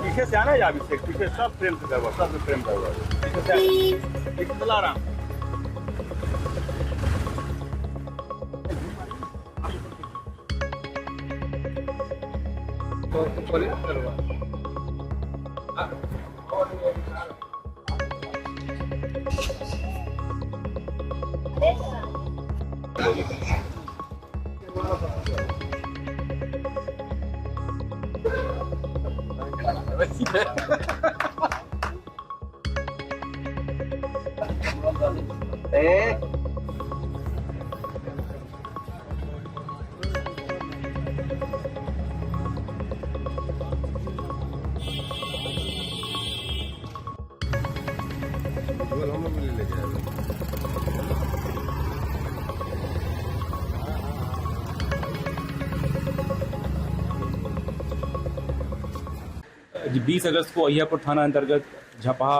पीछे से आना या अभी पीछे सब फ्रेम से करवा, सब फ्रेम करवा पीछे से पीछे चला रहा तो बोलिए करवा जी 20 अगस्त को अहियापुर थाना अंतर्गत झपहा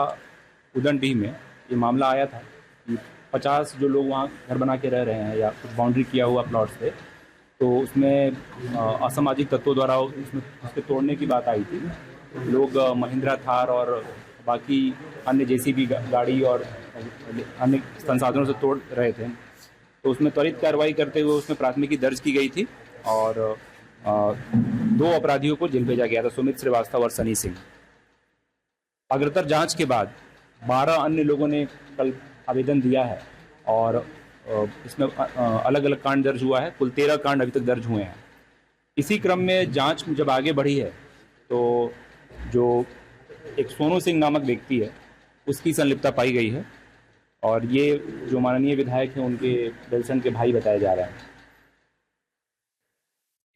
उदनडीह में ये मामला आया था कि 50 जो लोग वहाँ घर बना के रह रहे हैं या कुछ बाउंड्री किया हुआ प्लॉट से, तो उसमें असामाजिक तत्वों द्वारा उसके तोड़ने की बात आई थी। लोग महिंद्रा थार और बाकी अन्य जेसीबी गाड़ी और अन्य संसाधनों से तोड़ रहे थे, तो उसमें त्वरित कार्रवाई करते हुए उसमें प्राथमिकी दर्ज की गई थी और 2 अपराधियों को जेल भेजा गया था, सुमित श्रीवास्तव और सनी सिंह। अग्रतर जांच के बाद 12 अन्य लोगों ने कल आवेदन दिया है और इसमें अलग अलग कांड दर्ज हुआ है। कुल 13 कांड अभी तक दर्ज हुए हैं। इसी क्रम में जांच जब आगे बढ़ी है तो जो एक सोनू सिंह नामक व्यक्ति है उसकी संलिप्तता पाई गई है और ये जो माननीय विधायक हैं उनके दिलसन के भाई बताए जा रहे हैं।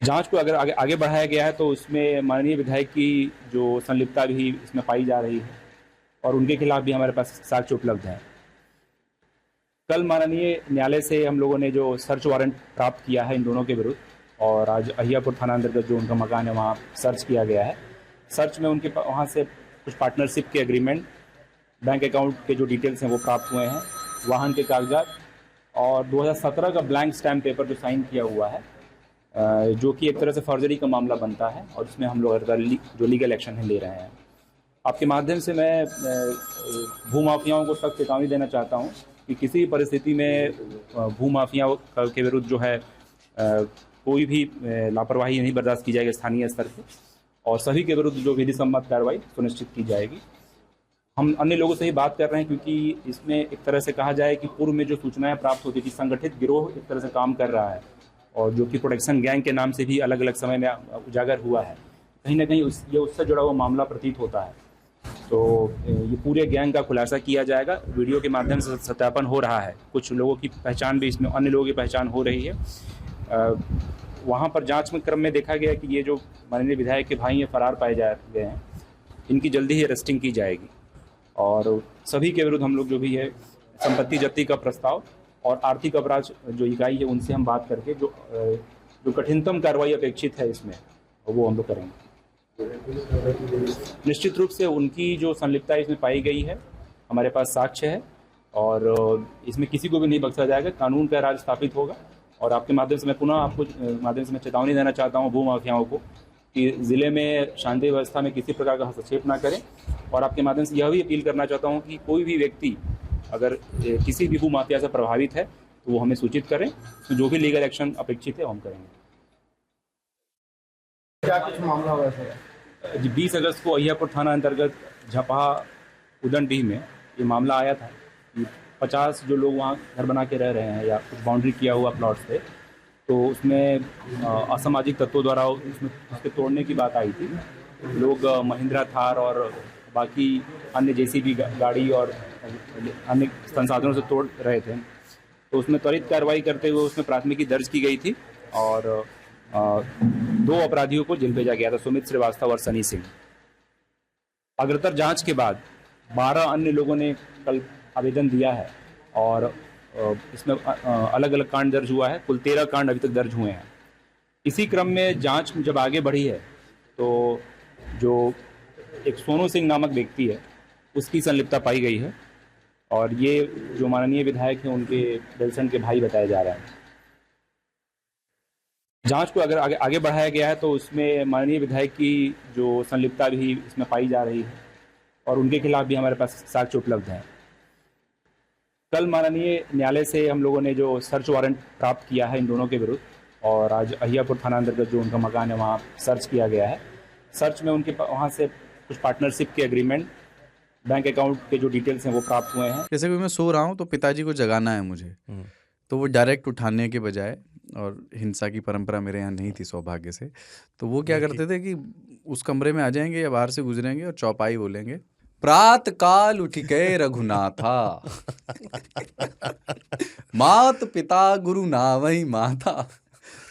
जांच को अगर आगे बढ़ाया गया है तो उसमें माननीय विधायक की जो संलिप्तता भी इसमें पाई जा रही है और उनके खिलाफ भी हमारे पास साक्ष्य उपलब्ध है। कल माननीय न्यायालय से हम लोगों ने जो सर्च वारंट प्राप्त किया है इन दोनों के विरुद्ध और आज अहियापुर थाना अंतर्गत जो उनका मकान है वहाँ सर्च किया गया है। सर्च में उनके वहाँ से कुछ पार्टनरशिप के एग्रीमेंट, बैंक अकाउंट के जो डिटेल्स हैं वो प्राप्त हुए हैं, वाहन के कागजात और 2017 का ब्लैंक स्टैम्प पेपर जो साइन किया हुआ है, जो कि एक तरह से फर्जरी का मामला बनता है और इसमें हम लोग जो लीगल एक्शन है ले रहे हैं। आपके माध्यम से मैं भूमाफियाओं को सख्त चेतावनी देना चाहता हूं कि किसी परिस्थिति में भूमाफियाओं के विरुद्ध जो है कोई भी लापरवाही नहीं बर्दाश्त की जाएगी स्थानीय स्तर पर और सभी के विरुद्ध जो विधि सम्मत कार्रवाई सुनिश्चित की जाएगी। हम अन्य लोगों से ही बात कर रहे हैं क्योंकि इसमें एक तरह से कहा जाए कि पूर्व में जो सूचनाएं प्राप्त होती थी, संगठित गिरोह एक तरह से काम कर रहा है और जो कि प्रोटेक्शन गैंग के नाम से भी अलग अलग समय में उजागर हुआ है, कहीं ना कहीं ये उससे जुड़ा हुआ मामला प्रतीत होता है। तो ये पूरे गैंग का खुलासा किया जाएगा। वीडियो के माध्यम से सत्यापन हो रहा है, कुछ लोगों की पहचान भी इसमें, अन्य लोगों की पहचान हो रही है। वहाँ पर जांच में क्रम में देखा गया कि ये जो माननीय विधायक के भाई हैं फरार पाए जा गए हैं, इनकी जल्दी ही अरेस्टिंग की जाएगी और सभी के विरुद्ध हम लोग जो भी है संपत्ति जब्ती का प्रस्ताव और आर्थिक अपराध जो इकाई है उनसे हम बात करके जो कठिनतम कार्रवाई अपेक्षित है इसमें वो हम लोग करेंगे। निश्चित रूप से उनकी जो संलिप्तता इसमें पाई गई है, हमारे पास साक्ष्य है और इसमें किसी को भी नहीं बख्शा जाएगा, कानून का राज स्थापित होगा। और आपके माध्यम से मैं पुनः आपको माध्यम से मैं चेतावनी देना चाहता हूँ भूमाफियाओं को कि ज़िले में शांति व्यवस्था में किसी प्रकार का हस्तक्षेप ना करें और आपके माध्यम से यह भी अपील करना चाहता हूँ कि कोई भी व्यक्ति अगर किसी भी भूमाफिया से प्रभावित है तो वो हमें सूचित करें, तो जो भी लीगल एक्शन अपेक्षित है वो हम करेंगे। क्या कुछ मामला हुआ है? जी 20 अगस्त को अहियापुर थाना अंतर्गत झपहा उदनडीह में ये मामला आया था कि 50 जो लोग वहाँ घर बना के रह रहे हैं या कुछ बाउंड्री किया हुआ प्लॉट से, तो उसमें असामाजिक तत्वों द्वारा उसके तोड़ने की बात आई थी। लोग महिंद्रा थार और बाकी अन्य जेसीबी गाड़ी और अन्य संसाधनों से तोड़ रहे थे, तो उसमें त्वरित कार्रवाई करते हुए उसमें प्राथमिकी दर्ज की गई थी और 2 अपराधियों को जेल भेजा गया था, सुमित श्रीवास्तव और सनी सिंह। अग्रतर जांच के बाद 12 अन्य लोगों ने कल आवेदन दिया है और इसमें अलग अलग कांड दर्ज हुआ है। कुल 13 कांड अभी तक दर्ज हुए हैं। इसी क्रम में जांच जब आगे बढ़ी है तो जो एक सोनू सिंह नामक व्यक्ति है, उसकी संलिप्तता पाई गई है और ये जो माननीय विधायक हैं उनके बेलसन के भाई बताए जा रहे हैं। जांच को अगर आगे बढ़ाया गया है तो उसमें माननीय विधायक की जो संलिप्तता भी इसमें पाई जा रही है और उनके खिलाफ भी हमारे पास साक्ष्य उपलब्ध है। कल माननीय न्यायालय से हम लोगों ने जो सर्च वारंट प्राप्त किया है इन दोनों के विरुद्ध और आज अहियापुर थाना अंतर्गत जो उनका मकान है वहाँ सर्च किया गया है। सर्च में उनके वहाँ से कुछ पार्टनरशिप के एग्रीमेंट, बैंक अकाउंट के जो डिटेल्स हैं वो प्राप्त हुए हैं। जैसे कि मैं सो रहा हूँ तो पिताजी को जगाना है मुझे, तो वो डायरेक्ट उठाने के बजाय, और हिंसा की परंपरा मेरे यहाँ नहीं थी सौभाग्य से, तो वो क्या करते थे कि उस कमरे में आ जाएंगे या बाहर से गुजरेंगे और चौपाई बोलेंगे, प्रात काल उठ के रघुनाथा मात पिता गुरु नावई माता।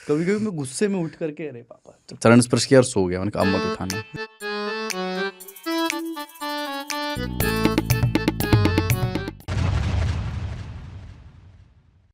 कभी कभी मैं गुस्से में उठ करके अरे पापा चरण स्पर्श किया और सो गया। मैंने कहा अब मत उठाना।